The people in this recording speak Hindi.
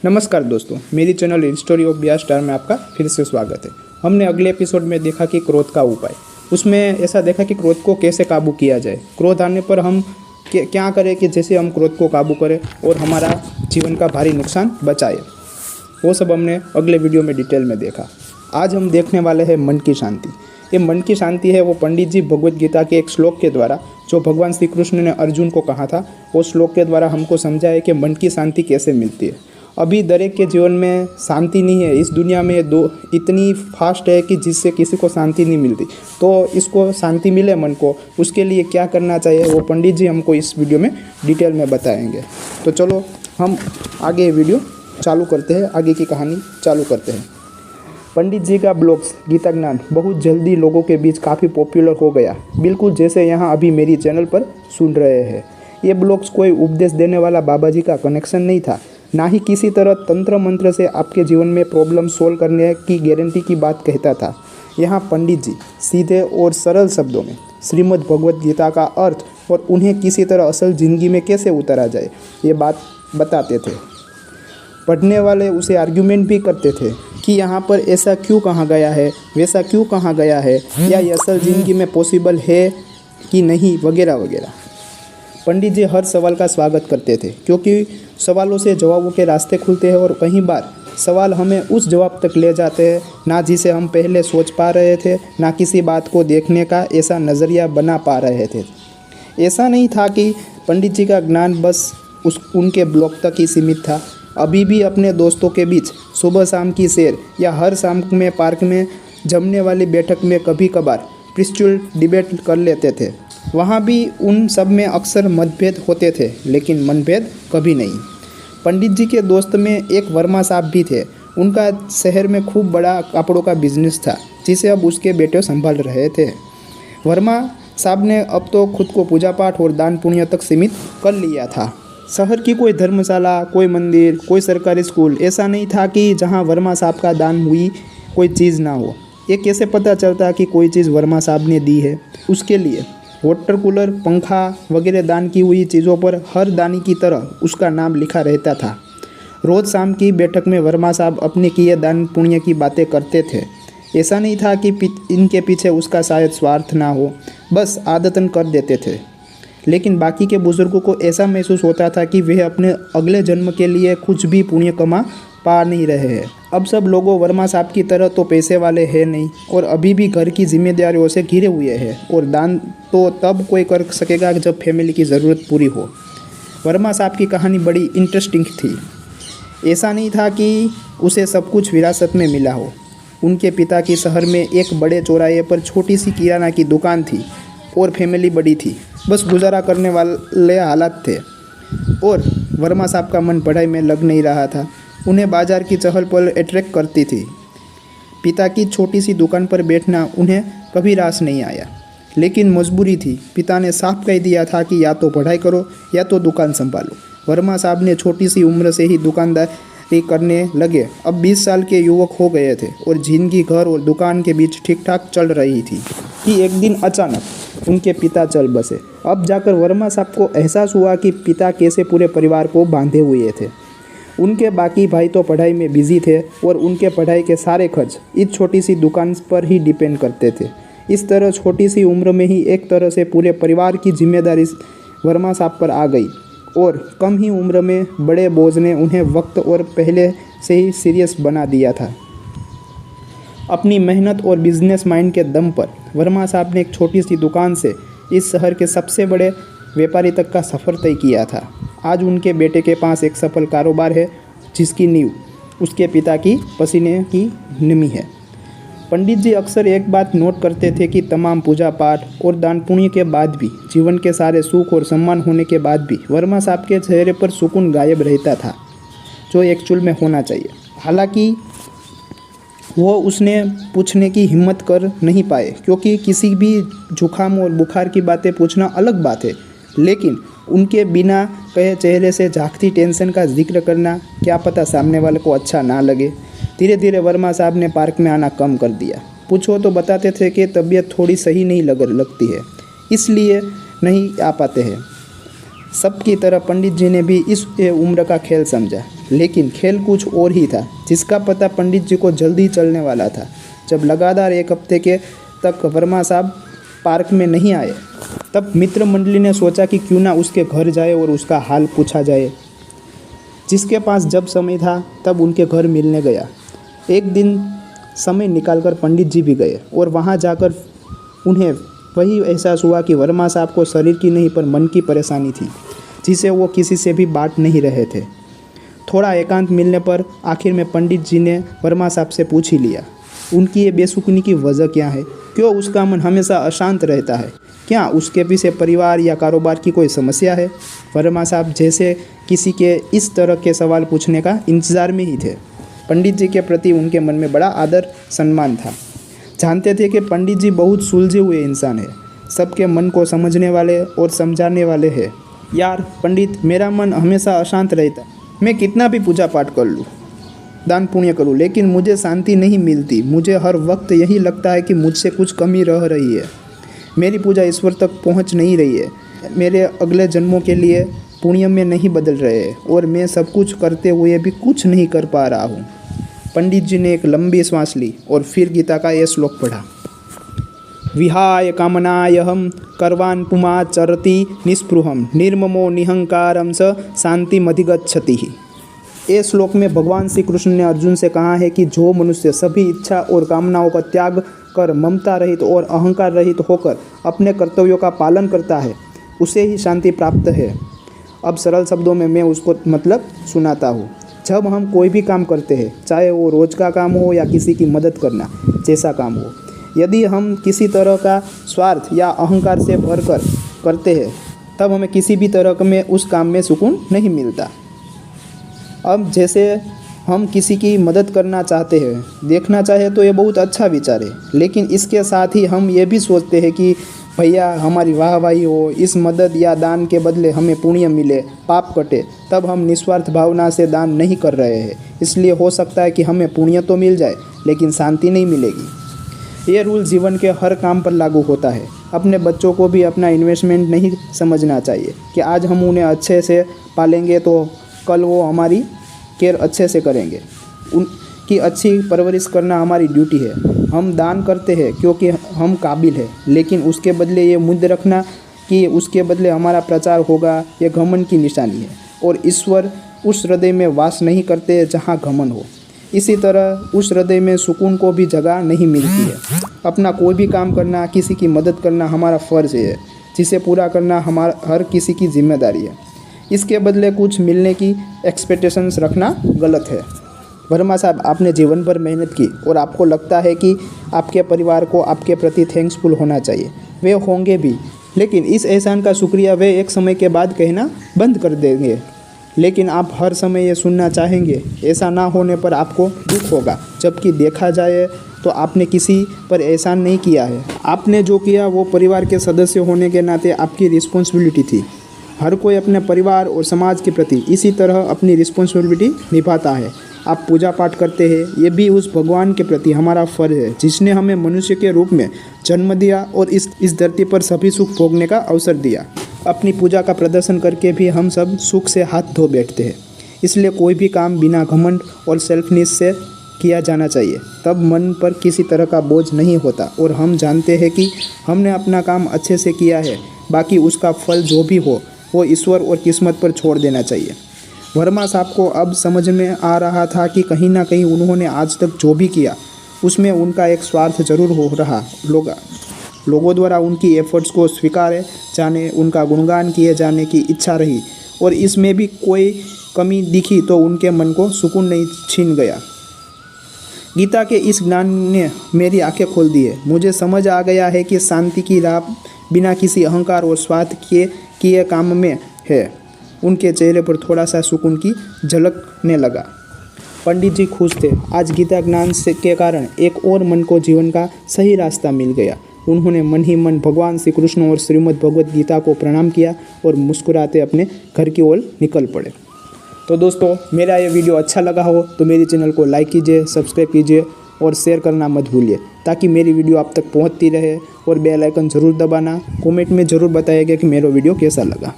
नमस्कार दोस्तों, मेरी channel story of Bihar star में आपका फिर से स्वागत है। हमने अगले एपिसोड में देखा कि क्रोध का उपाय। उसमें ऐसा देखा कि क्रोध को कैसे काबू किया जाए, क्रोध आने पर हम क्या करें कि जैसे हम क्रोध को काबू करें और हमारा जीवन का भारी नुकसान बचाए। वो सब हमने अगले वीडियो में डिटेल में देखा। आज हम देखने वाले हैं मन की शांति। ये मन की शांति है वो पंडित जी भगवत गीता के एक श्लोक के द्वारा, जो भगवान श्री कृष्ण ने अर्जुन को कहा था, वो श्लोक के द्वारा हमको समझाया कि मन की शांति कैसे मिलती है। अभी दरेक के जीवन में शांति नहीं है। इस दुनिया में इतनी फास्ट है कि जिससे किसी को शांति नहीं मिलती। तो इसको शांति मिले मन को, उसके लिए क्या करना चाहिए वो पंडित जी हमको इस वीडियो में डिटेल में बताएंगे। तो चलो हम आगे वीडियो चालू करते हैं, आगे की कहानी चालू करते हैं। पंडित जी का ब्लॉग्स गीता ज्ञान बहुत जल्दी लोगों के बीच काफ़ी पॉपुलर हो गया, बिल्कुल जैसे यहाँ अभी मेरी चैनल पर सुन रहे हैं। ये ब्लॉग्स कोई उपदेश देने वाला बाबा जी का कनेक्शन नहीं था, ना ही किसी तरह तंत्र मंत्र से आपके जीवन में प्रॉब्लम सोल्व करने की गारंटी की बात कहता था। यहाँ पंडित जी सीधे और सरल शब्दों में श्रीमद् भगवत गीता का अर्थ और उन्हें किसी तरह असल ज़िंदगी में कैसे उतारा जाए ये बात बताते थे। पढ़ने वाले उसे आर्ग्यूमेंट भी करते थे कि यहाँ पर ऐसा क्यों कहा गया है, वैसा क्यों कहा गया है, या ये असल ज़िंदगी में पॉसिबल है कि नहीं, वगैरह वगैरह। पंडित जी हर सवाल का स्वागत करते थे, क्योंकि सवालों से जवाबों के रास्ते खुलते हैं और कई बार सवाल हमें उस जवाब तक ले जाते हैं ना जिसे हम पहले सोच पा रहे थे, ना किसी बात को देखने का ऐसा नज़रिया बना पा रहे थे। ऐसा नहीं था कि पंडित जी का ज्ञान बस उनके ब्लॉग तक ही सीमित था। अभी भी अपने दोस्तों के बीच सुबह शाम की सैर या हर शाम में पार्क में जमने वाली बैठक में कभी कभार स्पिरिचुअल डिबेट कर लेते थे। वहाँ भी उन सब में अक्सर मतभेद होते थे, लेकिन मनभेद कभी नहीं। पंडित जी के दोस्त में एक वर्मा साहब भी थे। उनका शहर में खूब बड़ा कपड़ों का बिजनेस था, जिसे अब उसके बेटे संभाल रहे थे। वर्मा साहब ने अब तो खुद को पूजा पाठ और दान पुण्य तक सीमित कर लिया था। शहर की कोई धर्मशाला, कोई मंदिर, कोई सरकारी स्कूल ऐसा नहीं था कि जहाँ वर्मा साहब का दान हुई कोई चीज़ ना हो। ये कैसे पता चलता कि कोई चीज़ वर्मा साहब ने दी है? उसके लिए वाटर कूलर, पंखा वगैरह दान की हुई चीज़ों पर हर दानी की तरह उसका नाम लिखा रहता था। रोज़ शाम की बैठक में वर्मा साहब अपने किए दान पुण्य की बातें करते थे। ऐसा नहीं था कि इनके पीछे उसका शायद स्वार्थ ना हो, बस आदतन कर देते थे। लेकिन बाकी के बुज़ुर्गों को ऐसा महसूस होता था कि वे अपने अगले जन्म के लिए कुछ भी पुण्य कमा पा नहीं रहे हैं। अब सब लोगों वर्मा साहब की तरह तो पैसे वाले हैं नहीं, और अभी भी घर की जिम्मेदारियों से घिरे हुए हैं, और दान तो तब कोई कर सकेगा जब फैमिली की ज़रूरत पूरी हो। वर्मा साहब की कहानी बड़ी इंटरेस्टिंग थी। ऐसा नहीं था कि उसे सब कुछ विरासत में मिला हो। उनके पिता की शहर में एक बड़े चौराहे पर छोटी सी किराना की दुकान थी, और फैमिली बड़ी थी, बस गुजारा करने वाले हालात थे। और वर्मा साहब का मन पढ़ाई में लग नहीं रहा था। उन्हें बाजार की चहल पहल अट्रैक्ट करती थी। पिता की छोटी सी दुकान पर बैठना उन्हें कभी रास नहीं आया, लेकिन मजबूरी थी। पिता ने साफ कह दिया था कि या तो पढ़ाई करो या तो दुकान संभालो। वर्मा साहब ने छोटी सी उम्र से ही दुकानदारी करने लगे। अब 20 साल के युवक हो गए थे, और जिंदगी घर और दुकान के बीच ठीक ठाक चल रही थी कि एक दिन अचानक उनके पिता चल बसे। अब जाकर वर्मा साहब को एहसास हुआ कि पिता कैसे पूरे परिवार को बांधे हुए थे। उनके बाकी भाई तो पढ़ाई में बिजी थे, और उनके पढ़ाई के सारे खर्च इस छोटी सी दुकान पर ही डिपेंड करते थे। इस तरह छोटी सी उम्र में ही एक तरह से पूरे परिवार की जिम्मेदारी वर्मा साहब पर आ गई, और कम ही उम्र में बड़े बोझ ने उन्हें वक्त और पहले से ही सीरियस बना दिया था। अपनी मेहनत और बिजनेस माइंड के दम पर वर्मा साहब ने एक छोटी सी दुकान से इस शहर के सबसे बड़े व्यापारी तक का सफ़र तय किया था। आज उनके बेटे के पास एक सफल कारोबार है, जिसकी नींव उसके पिता की पसीने की नमी है। पंडित जी अक्सर एक बात नोट करते थे कि तमाम पूजा पाठ और दान पुण्य के बाद भी, जीवन के सारे सुख और सम्मान होने के बाद भी वर्मा साहब के चेहरे पर सुकून गायब रहता था, जो एक्चुअल में होना चाहिए। हालांकि वो उसने पूछने की हिम्मत कर नहीं पाए, क्योंकि किसी भी जुकाम और बुखार की बातें पूछना अलग बात है, लेकिन उनके बिना कहे चेहरे से झांकती टेंशन का जिक्र करना क्या पता सामने वाले को अच्छा ना लगे। धीरे धीरे वर्मा साहब ने पार्क में आना कम कर दिया। पूछो तो बताते थे कि तबीयत थोड़ी सही नहीं लगती है, इसलिए नहीं आ पाते हैं। सबकी तरह पंडित जी ने भी इस उम्र का खेल समझा, लेकिन खेल कुछ और ही था, जिसका पता पंडित जी को जल्दी चलने वाला था। जब लगातार एक हफ्ते के तक वर्मा साहब पार्क में नहीं आए, तब मित्र मंडली ने सोचा कि क्यों ना उसके घर जाए और उसका हाल पूछा जाए। जिसके पास जब समय था तब उनके घर मिलने गया। एक दिन समय निकालकर पंडित जी भी गए और वहाँ जाकर उन्हें वही एहसास हुआ कि वर्मा साहब को शरीर की नहीं पर मन की परेशानी थी, जिसे वो किसी से भी बांट नहीं रहे थे। थोड़ा एकांत मिलने पर आखिर में पंडित जी ने वर्मा साहब से पूछ ही लिया, उनकी ये बेसुकनी की वजह क्या है? क्यों उसका मन हमेशा अशांत रहता है? क्या उसके पीछे परिवार या कारोबार की कोई समस्या है? वर्मा साहब जैसे किसी के इस तरह के सवाल पूछने का इंतज़ार में ही थे। पंडित जी के प्रति उनके मन में बड़ा आदर सम्मान था। जानते थे कि पंडित जी बहुत सुलझे हुए इंसान हैं, सबके मन को समझने वाले और समझाने वाले हैं। यार पंडित, मेरा मन हमेशा अशांत रहता है। मैं कितना भी पूजा पाठ कर लूँ, दान पुण्य करूँ, लेकिन मुझे शांति नहीं मिलती। मुझे हर वक्त यही लगता है कि मुझसे कुछ कमी रह रही है। मेरी पूजा ईश्वर तक पहुँच नहीं रही है, मेरे अगले जन्मों के लिए पुण्य में नहीं बदल रहे हैं और मैं सब कुछ करते हुए भी कुछ नहीं कर पा रहा हूँ। पंडित जी ने एक लंबी सांस ली और फिर गीता का यह श्लोक पढ़ा, विहाय कामनायहम कर्वान् पुमाचरति निस्पृहम निर्ममो निहंकारम स शांतिमधिगच्छति। ये श्लोक में भगवान श्री कृष्ण ने अर्जुन से कहा है कि जो मनुष्य सभी इच्छा और कामनाओं का त्याग कर ममता रहित और अहंकार रहित होकर अपने कर्तव्यों का पालन करता है, उसे ही शांति प्राप्त है। अब सरल शब्दों में मैं उसको मतलब सुनाता हूँ। जब हम कोई भी काम करते हैं, चाहे वो रोज का काम हो या किसी की मदद करना जैसा काम हो, यदि हम किसी तरह का स्वार्थ या अहंकार से भरकर करते हैं, तब हमें किसी भी तरह में उस काम में सुकून नहीं मिलता। अब जैसे हम किसी की मदद करना चाहते हैं, देखना चाहे तो ये बहुत अच्छा विचार है, लेकिन इसके साथ ही हम ये भी सोचते हैं कि भैया हमारी वाहवाही हो, इस मदद या दान के बदले हमें पुण्य मिले, पाप कटे, तब हम निस्वार्थ भावना से दान नहीं कर रहे हैं। इसलिए हो सकता है कि हमें पुण्य तो मिल जाए लेकिन शांति नहीं मिलेगी। ये रूल जीवन के हर काम पर लागू होता है। अपने बच्चों को भी अपना इन्वेस्टमेंट नहीं समझना चाहिए कि आज हम उन्हें अच्छे से पालेंगे तो कल वो हमारी केयर अच्छे से करेंगे। उनकी अच्छी परवरिश करना हमारी ड्यूटी है। हम दान करते हैं क्योंकि हम काबिल हैं, लेकिन उसके बदले ये मुद्द रखना कि उसके बदले हमारा प्रचार होगा, ये घमंड की निशानी है। और ईश्वर उस हृदय में वास नहीं करते जहाँ घमंड हो। इसी तरह उस हृदय में सुकून को भी जगह नहीं मिलती है। अपना कोई भी काम करना, किसी की मदद करना हमारा फ़र्ज़ है, जिसे पूरा करना हमारा हर किसी की जिम्मेदारी है। इसके बदले कुछ मिलने की एक्सपेक्टेशंस रखना गलत है। वर्मा साहब, आपने जीवन भर मेहनत की और आपको लगता है कि आपके परिवार को आपके प्रति थैंक्सफुल होना चाहिए। वे होंगे भी, लेकिन इस एहसान का शुक्रिया वे एक समय के बाद कहना बंद कर देंगे। लेकिन आप हर समय ये सुनना चाहेंगे। ऐसा ना होने पर आपको दुख होगा, जबकि देखा जाए तो आपने किसी पर एहसान नहीं किया है। आपने जो किया वो परिवार के सदस्य होने के नाते आपकी रिस्पॉन्सिबिलिटी थी। हर कोई अपने परिवार और समाज के प्रति इसी तरह अपनी रिस्पॉन्सिबिलिटी निभाता है। आप पूजा पाठ करते हैं, ये भी उस भगवान के प्रति हमारा फ़र्ज है जिसने हमें मनुष्य के रूप में जन्म दिया और इस धरती पर सभी सुख भोगने का अवसर दिया। अपनी पूजा का प्रदर्शन करके भी हम सब सुख से हाथ धो बैठते हैं। इसलिए कोई भी काम बिना घमंड और सेल्फनेस से किया जाना चाहिए, तब मन पर किसी तरह का बोझ नहीं होता और हम जानते हैं कि हमने अपना काम अच्छे से किया है। बाकी उसका फल जो भी हो वो ईश्वर और किस्मत पर छोड़ देना चाहिए। वर्मा साहब को अब समझ में आ रहा था कि कहीं ना कहीं उन्होंने आज तक जो भी किया उसमें उनका एक स्वार्थ जरूर हो रहा। लोगों द्वारा उनकी एफर्ट्स को स्वीकारे जाने, उनका गुणगान किए जाने की इच्छा रही और इसमें भी कोई कमी दिखी तो उनके मन को सुकून नहीं छीन गया। गीता के इस ज्ञान ने मेरी आंखें खोल दी है। मुझे समझ आ गया है कि शांति की राह बिना किसी अहंकार और स्वार्थ किए काम में है। उनके चेहरे पर थोड़ा सा सुकून की झलकने लगा। पंडित जी खुश थे। आज गीता ज्ञान से के कारण एक और मन को जीवन का सही रास्ता मिल गया। उन्होंने मन ही मन भगवान श्री कृष्ण और श्रीमद् भगवद गीता को प्रणाम किया और मुस्कुराते अपने घर की ओर निकल पड़े। तो दोस्तों, मेरा ये वीडियो अच्छा लगा हो तो मेरे चैनल को लाइक कीजिए, सब्सक्राइब कीजिए और शेयर करना मत भूलिए, ताकि मेरी वीडियो आप तक पहुंचती रहे। और बेल आइकन ज़रूर दबाना। कमेंट में ज़रूर बताइएगा कि मेरा वीडियो कैसा लगा।